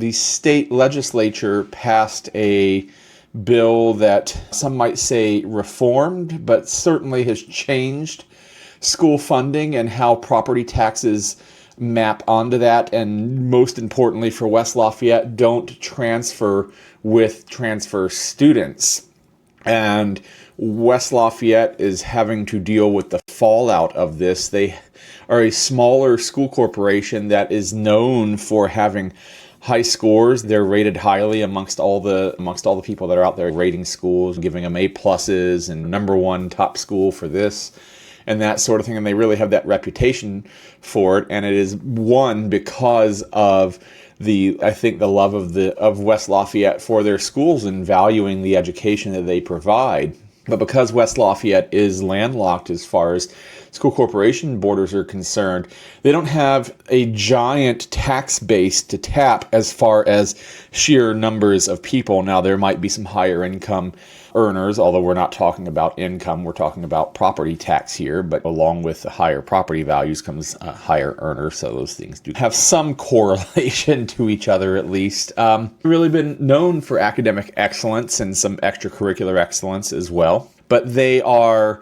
the state legislature passed a bill that some might say reformed, but certainly has changed school funding and how property taxes map onto that. And most importantly for West Lafayette, don't transfer with transfer students. And West Lafayette is having to deal with the fallout of this. They are a smaller school corporation that is known for having high scores. They're rated highly amongst all the people that are out there rating schools, giving them A+s and #1 top school for this and that sort of thing. And they really have that reputation for it. And it is won because of the love of West Lafayette for their schools and valuing the education that they provide. But because West Lafayette is landlocked as far as school corporation borders are concerned, they don't have a giant tax base to tap as far as sheer numbers of people. Now, there might be some higher income earners, although we're not talking about income, we're talking about property tax here, but along with the higher property values comes higher earners, so those things do have some correlation to each other at least. Really been known for academic excellence and some extracurricular excellence as well, but they are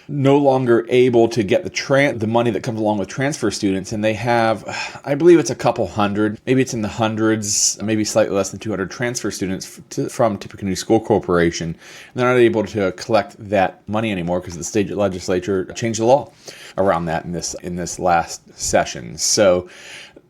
no longer able to get the money that comes along with transfer students, and they have, I believe it's a couple hundred, maybe it's in the hundreds, maybe slightly less than 200 transfer students from Tippecanoe School Corporation. And they're not able to collect that money anymore because the state legislature changed the law around that in this last session. So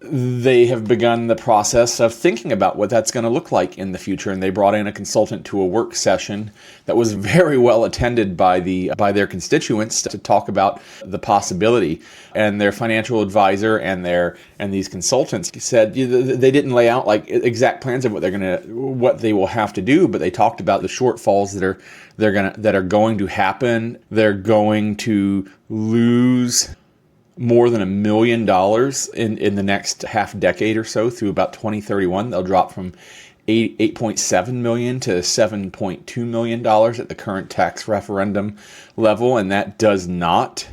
they have begun the process of thinking about what that's going to look like in the future, and they brought in a consultant to a work session that was very well attended by their constituents to talk about the possibility. And their financial advisor and these consultants said they didn't lay out like exact plans of what they will have to do, but they talked about the shortfalls that are going to happen. They're going to lose more than $1 million in the next half decade or so through about 2031. They'll drop from $8.7 million to $7.2 million at the current tax referendum level, and that does not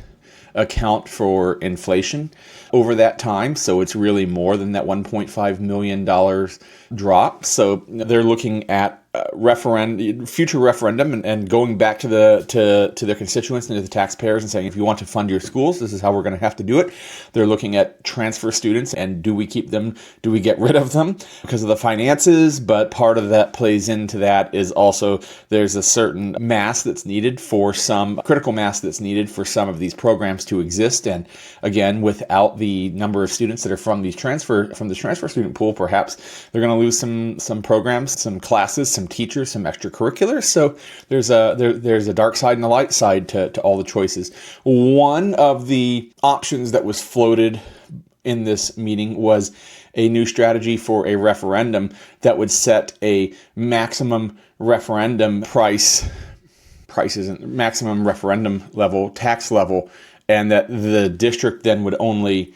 account for inflation over that time. So it's really more than that $1.5 million drop. So they're looking at future referendum and going back to their constituents and to the taxpayers and saying, if you want to fund your schools, this is how we're going to have to do it. They're looking at transfer students and do we keep them? Do we get rid of them because of the finances? But part of that plays into that is also there's a certain mass that's needed for critical mass that's needed for some of these programs to exist. And again, without the number of students that are from the transfer student pool, perhaps they're going to lose some programs, some classes, some teachers, some extracurriculars. So there's a dark side and a light side to all the choices. One of the options that was floated in this meeting was a new strategy for a referendum that would set a maximum referendum maximum referendum level, tax level, and that the district then would only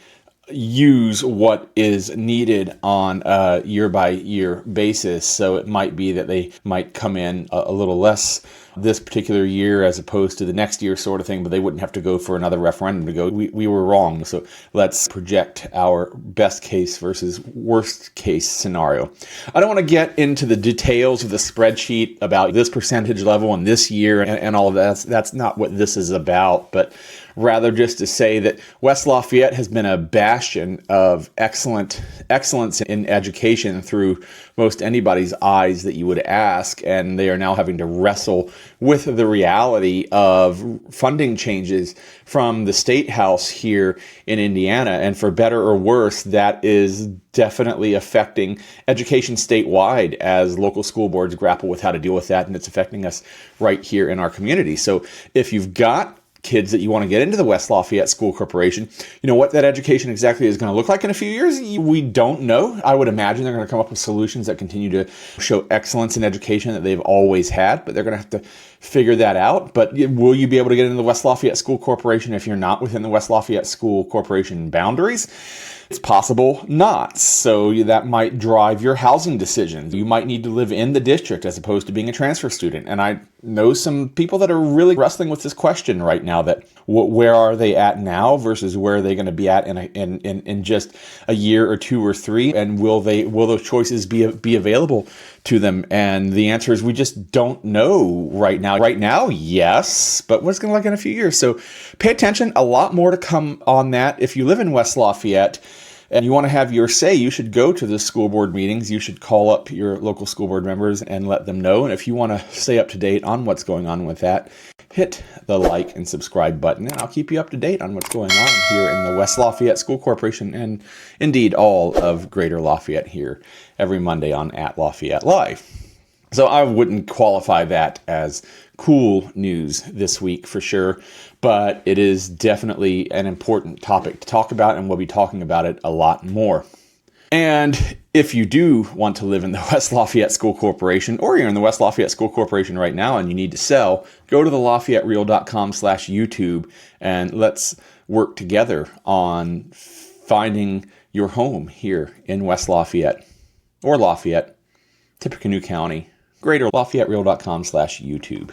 use what is needed on a year-by-year basis. So it might be that they might come in a little less this particular year as opposed to the next year sort of thing, but they wouldn't have to go for another referendum to go, we were wrong. So let's project our best case versus worst case scenario. I don't want to get into the details of the spreadsheet about this percentage level and this year and all of that. That's not what this is about, but rather just to say that West Lafayette has been a bastion of excellence in education through most anybody's eyes that you would ask, and they are now having to wrestle with the reality of funding changes from the State House here in Indiana. And for better or worse, that is definitely affecting education statewide as local school boards grapple with how to deal with that, and it's affecting us right here in our community. So if you've got kids that you want to get into the West Lafayette School Corporation, you know what that education exactly is going to look like in a few years? We don't know. I would imagine they're going to come up with solutions that continue to show excellence in education that they've always had, but they're going to have to figure that out. But will you be able to get into the West Lafayette School Corporation if you're not within the West Lafayette School Corporation boundaries? It's possible not. So that might drive your housing decisions. You might need to live in the district as opposed to being a transfer student. And know some people that are really wrestling with this question right now, that where are they at now versus where are they going to be at in just a year or two or three, and will those choices be available to them? And the answer is we just don't know right now. Right now, yes, but what's going to look in a few years? So pay attention. A lot more to come on that. If you live in West Lafayette and you want to have your say, you should go to the school board meetings. You should call up your local school board members and let them know. And if you want to stay up to date on what's going on with that, hit the like and subscribe button, and I'll keep you up to date on what's going on here in the West Lafayette School Corporation, and indeed all of Greater Lafayette, here every Monday on @Lafayette Live. So I wouldn't qualify that as cool news this week for sure, but it is definitely an important topic to talk about, and we'll be talking about it a lot more. And if you do want to live in the West Lafayette School Corporation, or you're in the West Lafayette School Corporation right now and you need to sell, go to the LafayetteReal.com/YouTube, and let's work together on finding your home here in West Lafayette, or Lafayette, Tippecanoe County. Greater LafayetteReal.com/YouTube.